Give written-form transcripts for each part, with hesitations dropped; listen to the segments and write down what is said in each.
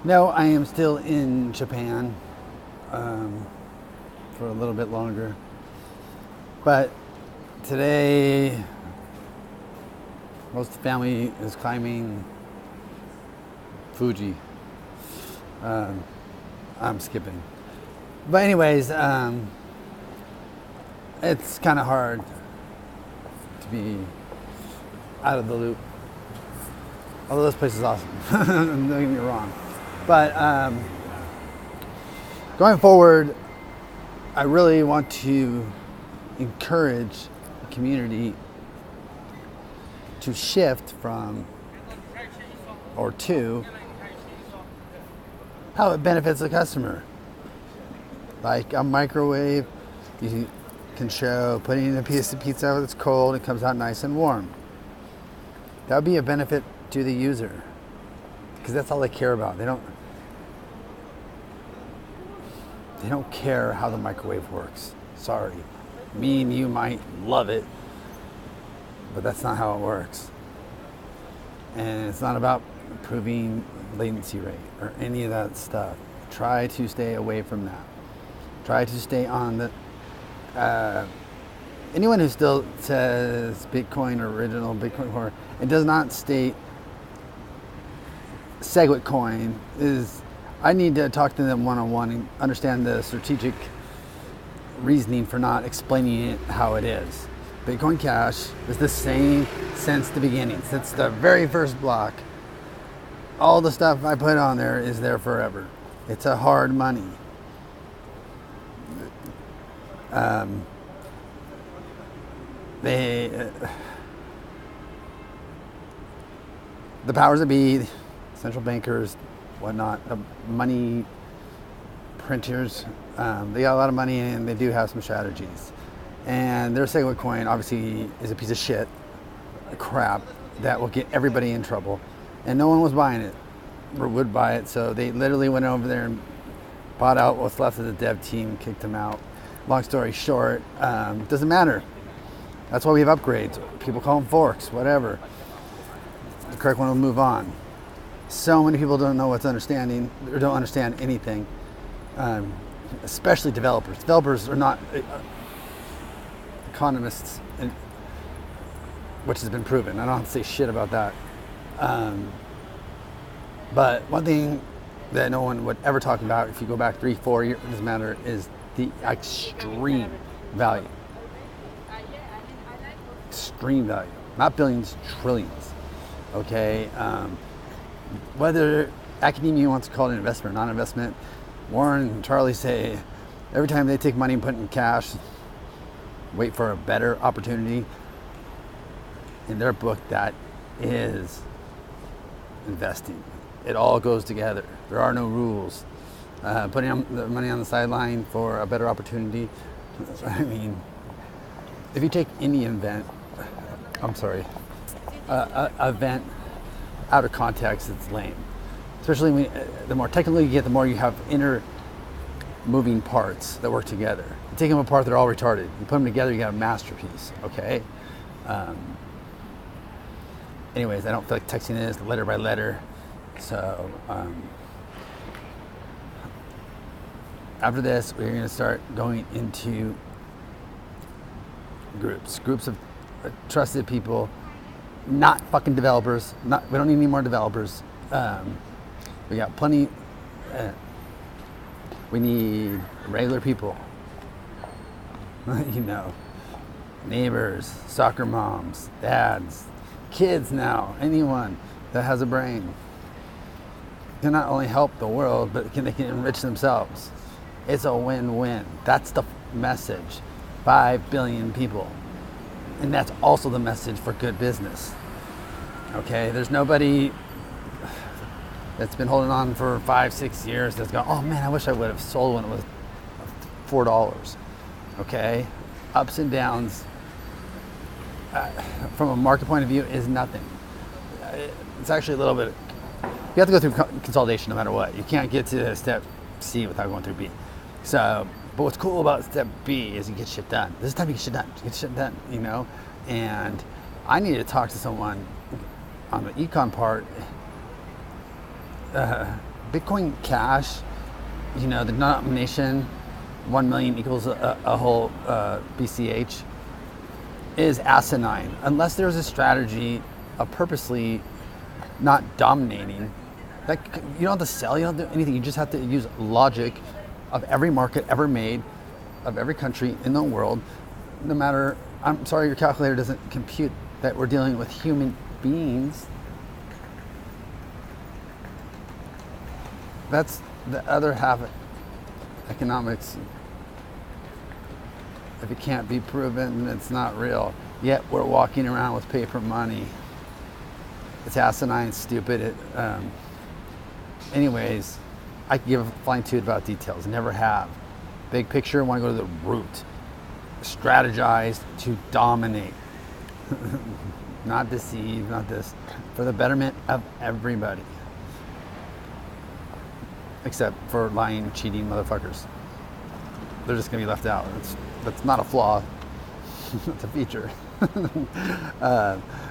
No, I am still in Japan um, for a little bit longer. But today, most of the family is climbing Fuji. Um, I'm skipping. But anyways, it's kind of hard to be out of the loop. Although this place is awesome. Don't get me wrong. But going forward, I really want to encourage the community to shift from or to how it benefits the customer. Like a microwave, you can show putting in a piece of pizza that's cold, it comes out nice and warm. That would be a benefit to the user because that's all they care about. They don't care how the microwave works. Sorry. Me and you might love it, but that's not how it works. And it's not about improving latency rate or any of that stuff. Try to stay away from that. Try to stay on the anyone who still says Bitcoin original, Bitcoin core, and does not state Segwit coin is, I need to talk to them one-on-one and understand the strategic reasoning for not explaining it how it is. Bitcoin Cash is the same since the beginning, since the very first block. All the stuff I put on there is there forever. It's a hard money. The powers that be, central bankers, whatnot, the money printers, they got a lot of money and they do have some strategies. And their Segwit coin obviously is a piece of shit, crap, that will get everybody in trouble. And no one was buying it or would buy it, so they literally went over there and bought out what's left of the dev team, kicked them out. Long story short, doesn't matter. That's why we have upgrades. People call them forks, whatever. The correct one will move on. So many people don't know what's understanding or don't understand anything, especially developers. Developers are not economists, which has been proven. I don't have to say shit about that. But one thing that no one would ever talk about, if you go back 3-4 years, doesn't matter, is the extreme value. Extreme value. Not billions, trillions. Okay? Whether academia wants to call it an investment or non-investment, Warren and Charlie say every time they take money and put it in cash, wait for a better opportunity. In their book, that is investing. It all goes together. There are no rules. Putting the money on the sideline for a better opportunity. I mean, if you take any event out of context, it's lame. Especially when the more technical you get, the more you have inner moving parts that work together. You take them apart, they're all retarded. You put them together, you got a masterpiece. Okay. Anyways, I don't feel like texting this letter by letter. So after this, we're going to start going into groups of trusted people, not fucking developers. We don't need any more developers. We got plenty. We need regular people. You know, neighbors, soccer moms, dads, kids now, anyone that has a brain can not only help the world, but they can enrich themselves. It's a win-win. That's the message. 5 billion people. And that's also the message for good business. Okay, there's nobody that's been holding on for 5-6 years that's gone, oh man, I wish I would have sold when it was $4. Okay, ups and downs from a market point of view is nothing. It's actually a little bit, you have to go through consolidation no matter what. You can't get to step C without going through B. So, but what's cool about step B is you get shit done. This is time you get shit done. You get shit done, you know? And I need to talk to someone on the econ part Bitcoin Cash, the denomination 1 million equals a whole BCH, is asinine. Unless there's a strategy of purposely not dominating. Like, you don't have to sell, you don't have to do anything. You just have to use logic of every market ever made, of every country in the world. No matter, I'm sorry, your calculator doesn't compute that we're dealing with human beings. That's the other half of economics. If it can't be proven, it's not real. Yet we're walking around with paper money. It's asinine, stupid. Anyways, I can give a flying toot about details. Never have. Big picture, want to go to the root. Strategize to dominate. Not deceive, not this. For the betterment of everybody. Except for lying, cheating motherfuckers. They're just going to be left out. That's not a flaw. It's a feature.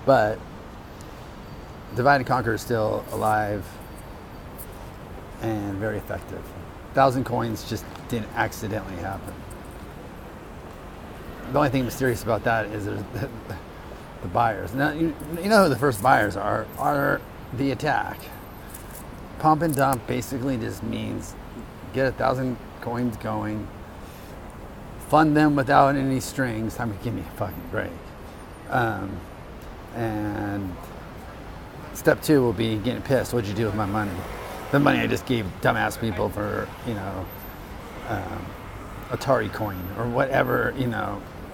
But divide and conquer is still alive and very effective. 1,000 coins just didn't accidentally happen. The only thing mysterious about that is there's the buyers. Now, you know who the first buyers are the attack. Pump and dump basically just means get 1,000 coins going, fund them without any strings. I mean, give me a fucking break. And step 2 will be getting pissed. What'd you do with my money? The money I just gave dumbass people for, Atari coin or whatever,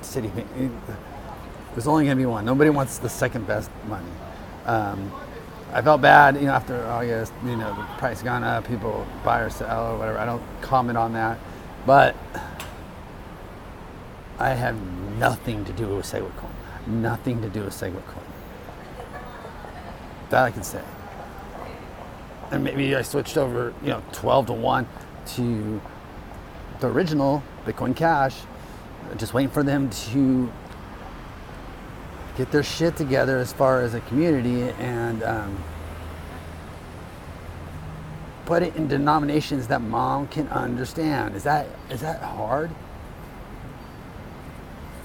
city thing. There's only going to be one. Nobody wants the second best money. I felt bad, after August, the price gone up, people buy or sell or whatever. I don't comment on that. But I have nothing to do with Segwit coin. Nothing to do with Segwit coin. That I can say. And maybe I switched over, 12 to 1 to the original Bitcoin Cash, just waiting for them to get their shit together as far as a community and put it in denominations that mom can understand. Is that hard?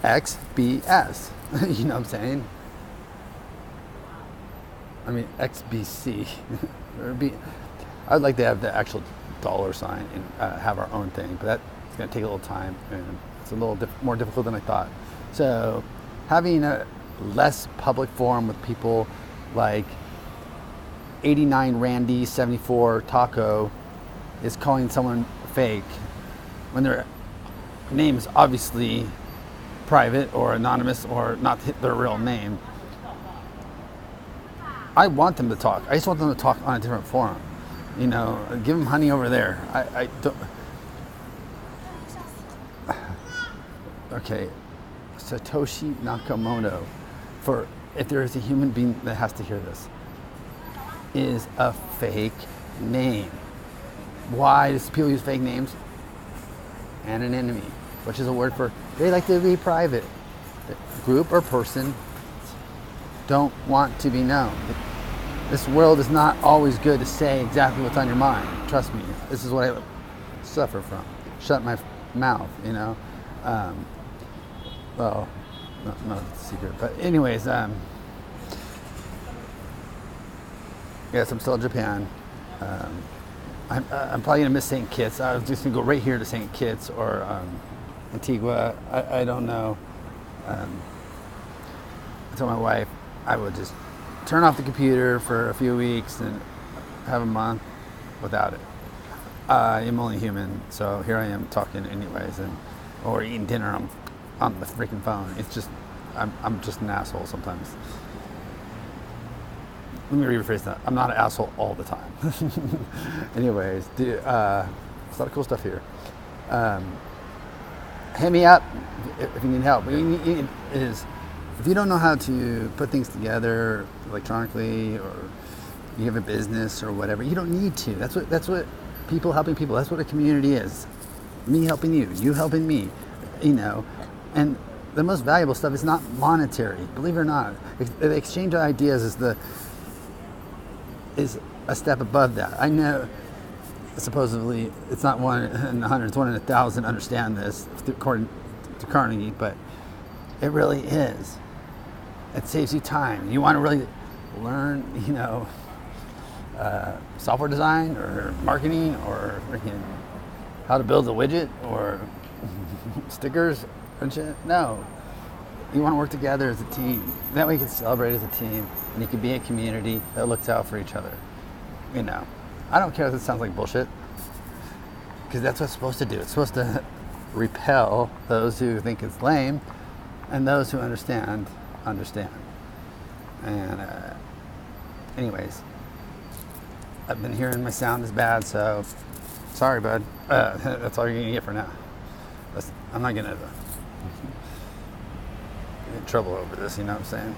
XBS. You know what I'm saying? I mean, XBC. I'd like to have the actual dollar sign and have our own thing, but that's going to take a little time and it's a little more difficult than I thought. So having a less public forum with people like 89 Randy 74 Taco is calling someone fake when their name is obviously private or anonymous or not their real name. I want them to talk. I just want them to talk on a different forum. Give them honey over there. I don't. Okay, Satoshi Nakamoto, for if there is a human being that has to hear this, is a fake name. Why do people use fake names? Anonymity, which is a word for they like to be private. The group or person don't want to be known. This world is not always good to say exactly what's on your mind. Trust me, this is what I suffer from. Shut my mouth, well, not a secret, but anyways, yes, I'm still in Japan. I'm probably gonna miss St. Kitts. I was just gonna go right here to St. Kitts or Antigua. I don't know. I told my wife I would just turn off the computer for a few weeks and have a month without it. I'm only human, so here I am talking anyways, or eating dinner on the freaking phone. It's just, I'm just an asshole sometimes. Let me rephrase that. I'm not an asshole all the time. Anyways, there's a lot of cool stuff here. Hit me up if you need help. If you don't know how to put things together electronically, or you have a business or whatever, you don't need to. That's what people helping people. That's what a community is. Me helping you, you helping me. And the most valuable stuff is not monetary. Believe it or not, the exchange of ideas is a step above that. I know supposedly it's not 1 in 100, it's 1 in 1,000 understand this, according to Carnegie, but it really is. It saves you time. You want to really learn, software design or marketing or freaking how to build a widget or stickers and shit? No. You want to work together as a team. That way you can celebrate as a team and you can be a community that looks out for each other. I don't care if it sounds like bullshit, because that's what it's supposed to do. It's supposed to repel those who think it's lame, and those who understand. And anyways, I've been hearing my sound is bad, so sorry, bud. That's all you're gonna get for now. I'm not gonna get in trouble over this, you know what I'm saying?